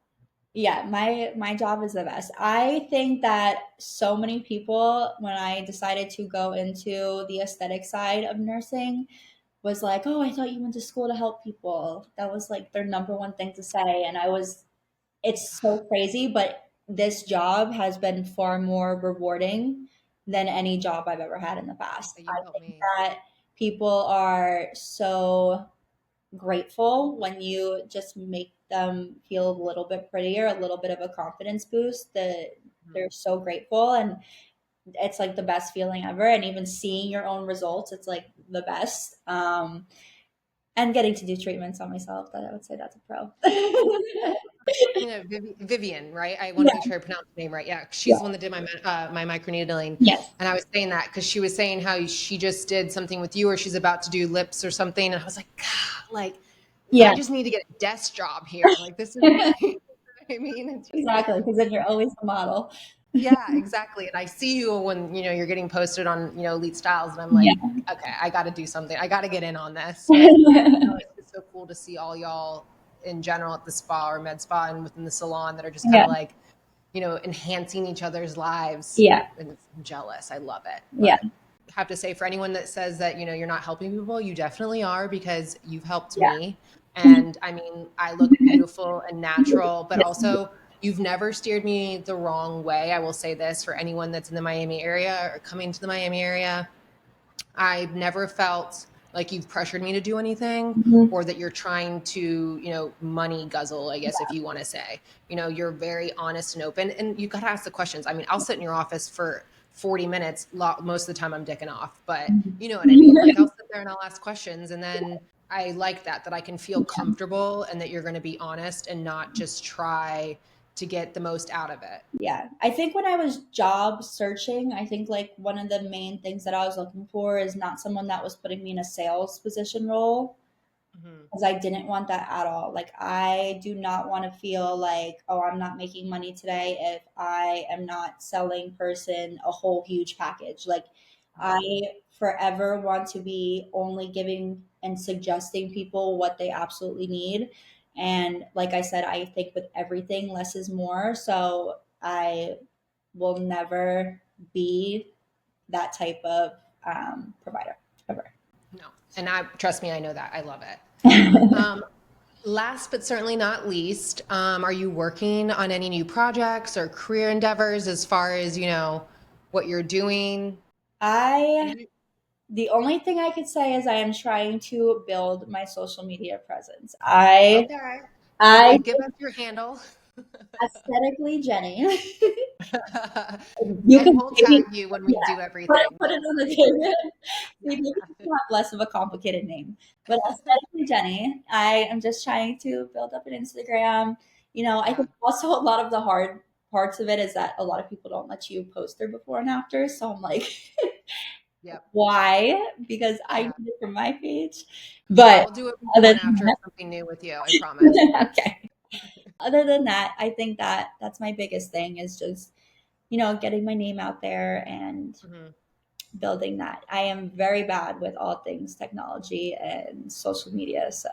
Yeah, my job is the best. I think that so many people, when I decided to go into the aesthetic side of nursing, was like, "Oh, I thought you went to school to help people." That was like their number one thing to say, and it's so crazy, but this job has been far more rewarding than any job I've ever had in the past. You I helped think me. that people are so grateful when you just make them feel a little bit prettier, a little bit of a confidence boost, that Mhm. they're so grateful, and it's like the best feeling ever. And even seeing your own results, it's like the best. And getting to do treatments on myself, that I would say that's a pro. Vivian, right? I want to make Yeah, sure I pronounce her name right. Yeah, yeah, she's the one that did my microneedling, yes, and I was saying that because she was saying how she just did something with you, or she's about to do lips or something, and I was like, God, like I yeah. just need to get a desk job here. Like this is, I mean, it's just Exactly, because then you're always the model. yeah, exactly. And I see you when you're getting posted on Elite Styles, and I'm like, Yeah. okay, I got to do something. I got to get in on this, but it's just so cool to see all y'all in general at the spa or med spa and within the salon that are just kind Yeah, of like, enhancing each other's lives. yeah, And I'm jealous. I love it. yeah, But I have to say, for anyone that says that, you're not helping people, you definitely are because you've helped yeah. me. And I mean, I look beautiful and natural, but Yes. also you've never steered me the wrong way. I will say this for anyone that's in the Miami area or coming to the Miami area. I've never felt like you've pressured me to do anything Mhm. or that you're trying to, money guzzle, I guess, if you want to say. You're very honest and open and you got to ask the questions. I mean, I'll sit in your office for 40 minutes. Most of the time I'm dicking off, but you know what I mean? Like I'll sit there and I'll ask questions and then I like that I can feel comfortable and that you're going to be honest and not just try to get the most out of it. Yeah. I think when I was job searching, I think like one of the main things that I was looking for is not someone that was putting me in a sales position role, Hmm. because I didn't want that at all. Like, I do not want to feel like, oh, I'm not making money today if I am not selling person a whole huge package. Like, I Hmm. forever want to be only giving and suggesting people what they absolutely need. And like I said, I think with everything, less is more. So I will never be that type of provider ever. No. And trust me, I know that. I love it. Um, Last but certainly not least, are you working on any new projects or career endeavors as far as, what you're doing? I Any- The only thing I could say is I am trying to build my social media presence. I Okay. I Give us your handle. aesthetically Jenny. You And can we'll maybe, tag you when we yeah, do put it, everything. put it on the table. Maybe you can have less of a complicated name. But aesthetically Jenny, I am just trying to build up an Instagram. I Yeah. think also a lot of the hard parts of it is that a lot of people don't let you post their before and after. So I'm like, Yep. why? Because I Yeah. need it for my page. But I'll do it before other and after than of something new with you. I promise. that, okay. Other than that, I think that that's my biggest thing is just, getting my name out there and Mhm. building that. I am very bad with all things technology and social media. So,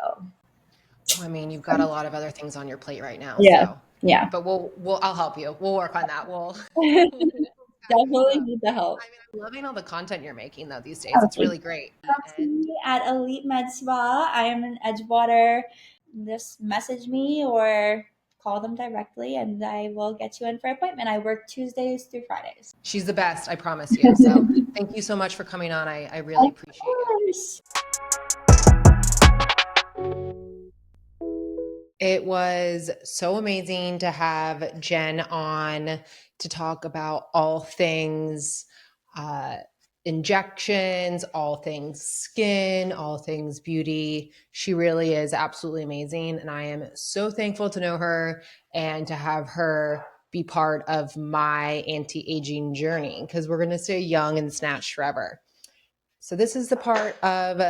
Well, I mean, you've got a lot of other things on your plate right now, yeah, so. yeah. But I'll help you. We'll work on that. We'll tag you Definitely up. need the help. I mean, I'm loving all the content you're making though these days. It's Okay. really great. Come to And me at Elite Med Spa. I am in Edgewater. Just message me or call them directly and I will get you in for an appointment. I work Tuesdays through Fridays. she's the best, I promise you. So thank you so much for coming on. I really Of appreciate you. course. It was so amazing to have Jen on to talk about all things uh, injections, all things skin, all things beauty. She really is absolutely amazing. And I am so thankful to know her and to have her be part of my anti aging journey because we're going to stay young and snatched forever. So, this is the part of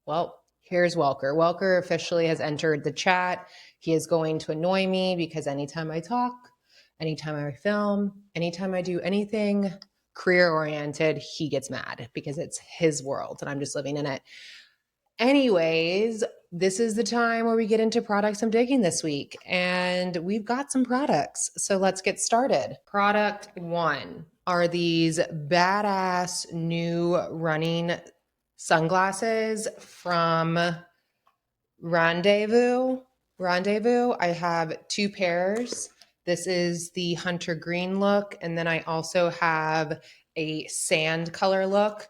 well, here's Welker. Welker officially has entered the chat. He is going to annoy me because anytime I talk, anytime I film, anytime I do anything career oriented, he gets mad because it's his world and I'm just living in it. Anyways, this is the time where we get into products I'm digging this week, and we've got some products. So let's get started. Product one are these badass new running sunglasses from Rendezvous. Rendezvous. I have two pairs. This is the hunter green look, and then I also have a sand color look.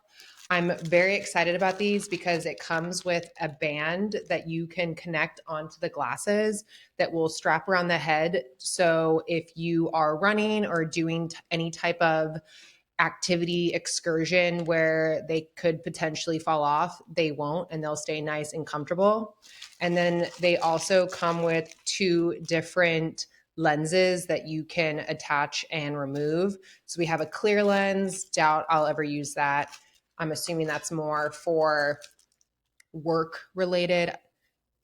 I'm very excited about these because it comes with a band that you can connect onto the glasses that will strap around the head. So if you are running or doing any type of activity excursion where they could potentially fall off, they won't, and they'll stay nice and comfortable. And then they also come with two different lenses that you can attach and remove. So we have a clear lens, doubt I'll ever use that. I'm assuming that's more for work related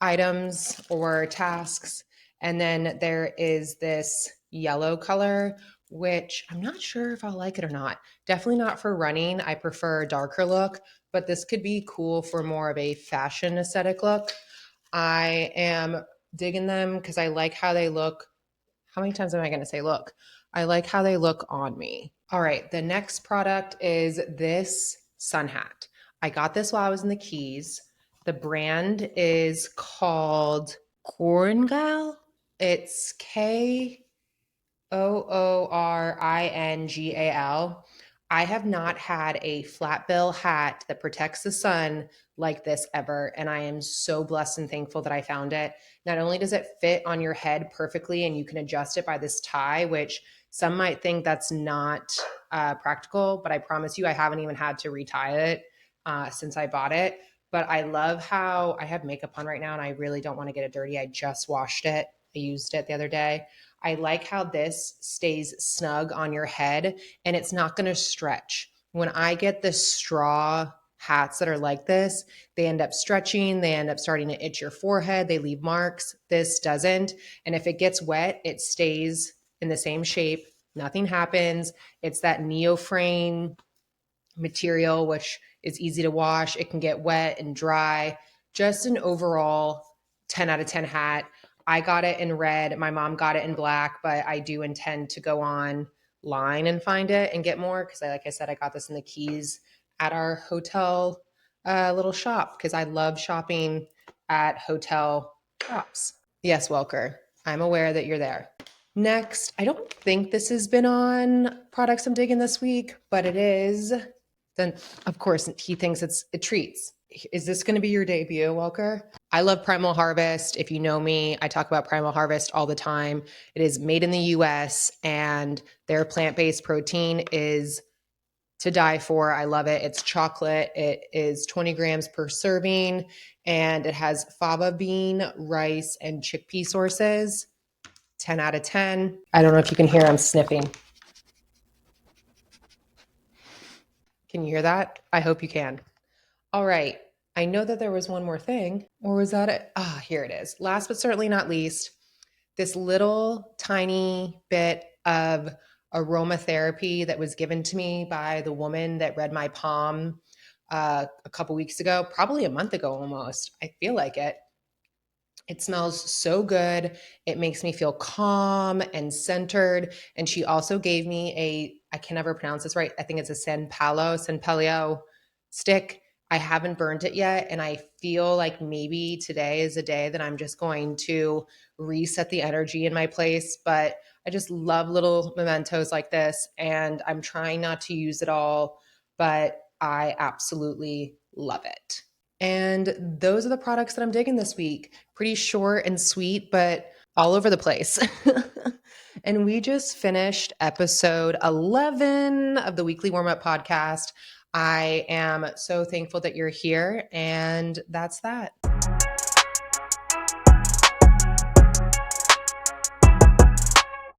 items or tasks. And then there is this yellow color, which I'm not sure if I'll like it or not. Definitely not for running. I prefer a darker look, but this could be cool for more of a fashion aesthetic look. I am digging them because I like how they look. How many times am I going to say look? I like how they look on me. All right, the next product is this sun hat. I got this while I was in the Keys. The brand is called Koringal. It's Kooringal. I have not had a flat bill hat that protects the sun like this ever. And I am so blessed and thankful that I found it. Not only does it fit on your head perfectly and you can adjust it by this tie, which some might think that's not practical, but I promise you, I haven't even had to retie it since I bought it. But I love how I have makeup on right now and I really don't want to get it dirty. I just washed it. I used it the other day. I like how this stays snug on your head and it's not going to stretch. When I get the straw hats that are like this, they end up stretching, they end up starting to itch your forehead, they leave marks. This doesn't. And if it gets wet, it stays in the same shape. Nothing happens. It's that neoprene material, which is easy to wash. It can get wet and dry. Just an overall 10 out of 10 hat. I got it in red. My mom got it in black, but I do intend to go online and find it and get more because, like I said, I got this in the Keys at our hotel little shop because I love shopping at hotel Props. Yes, Welker. I'm aware that you're there. Next, I don't think this has been on products I'm digging this week, but it is. Then, of course, he thinks it treats. Is this going to be your debut, Welker? I love Primal Harvest. If you know me, I talk about Primal Harvest all the time. It is made in the US, and their plant-based protein is to die for. I love it. It's chocolate. It is 20 grams per serving, and it has fava bean, rice, and chickpea sources. 10 out of 10. I don't know if you can hear, I'm sniffing. Can you hear that? I hope you can. All right. I know that there was one more thing, or was that it? Ah, here it is. Last but certainly not least, this little tiny bit of aromatherapy that was given to me by the woman that read my palm a couple weeks ago, probably a month ago almost. I feel like it. It smells so good. It makes me feel calm and centered. And she also gave me I can never pronounce this right. I think it's a Senpalio stick. I haven't burned it yet. And I feel like maybe today is a day that I'm just going to reset the energy in my place. But I just love little mementos like this. And I'm trying not to use it all, but I absolutely love it. And those are the products that I'm digging this week. Pretty short and sweet, but all over the place. And we just finished episode 11 of the Weekly Warm Up Podcast. I am so thankful that you're here, and that's that.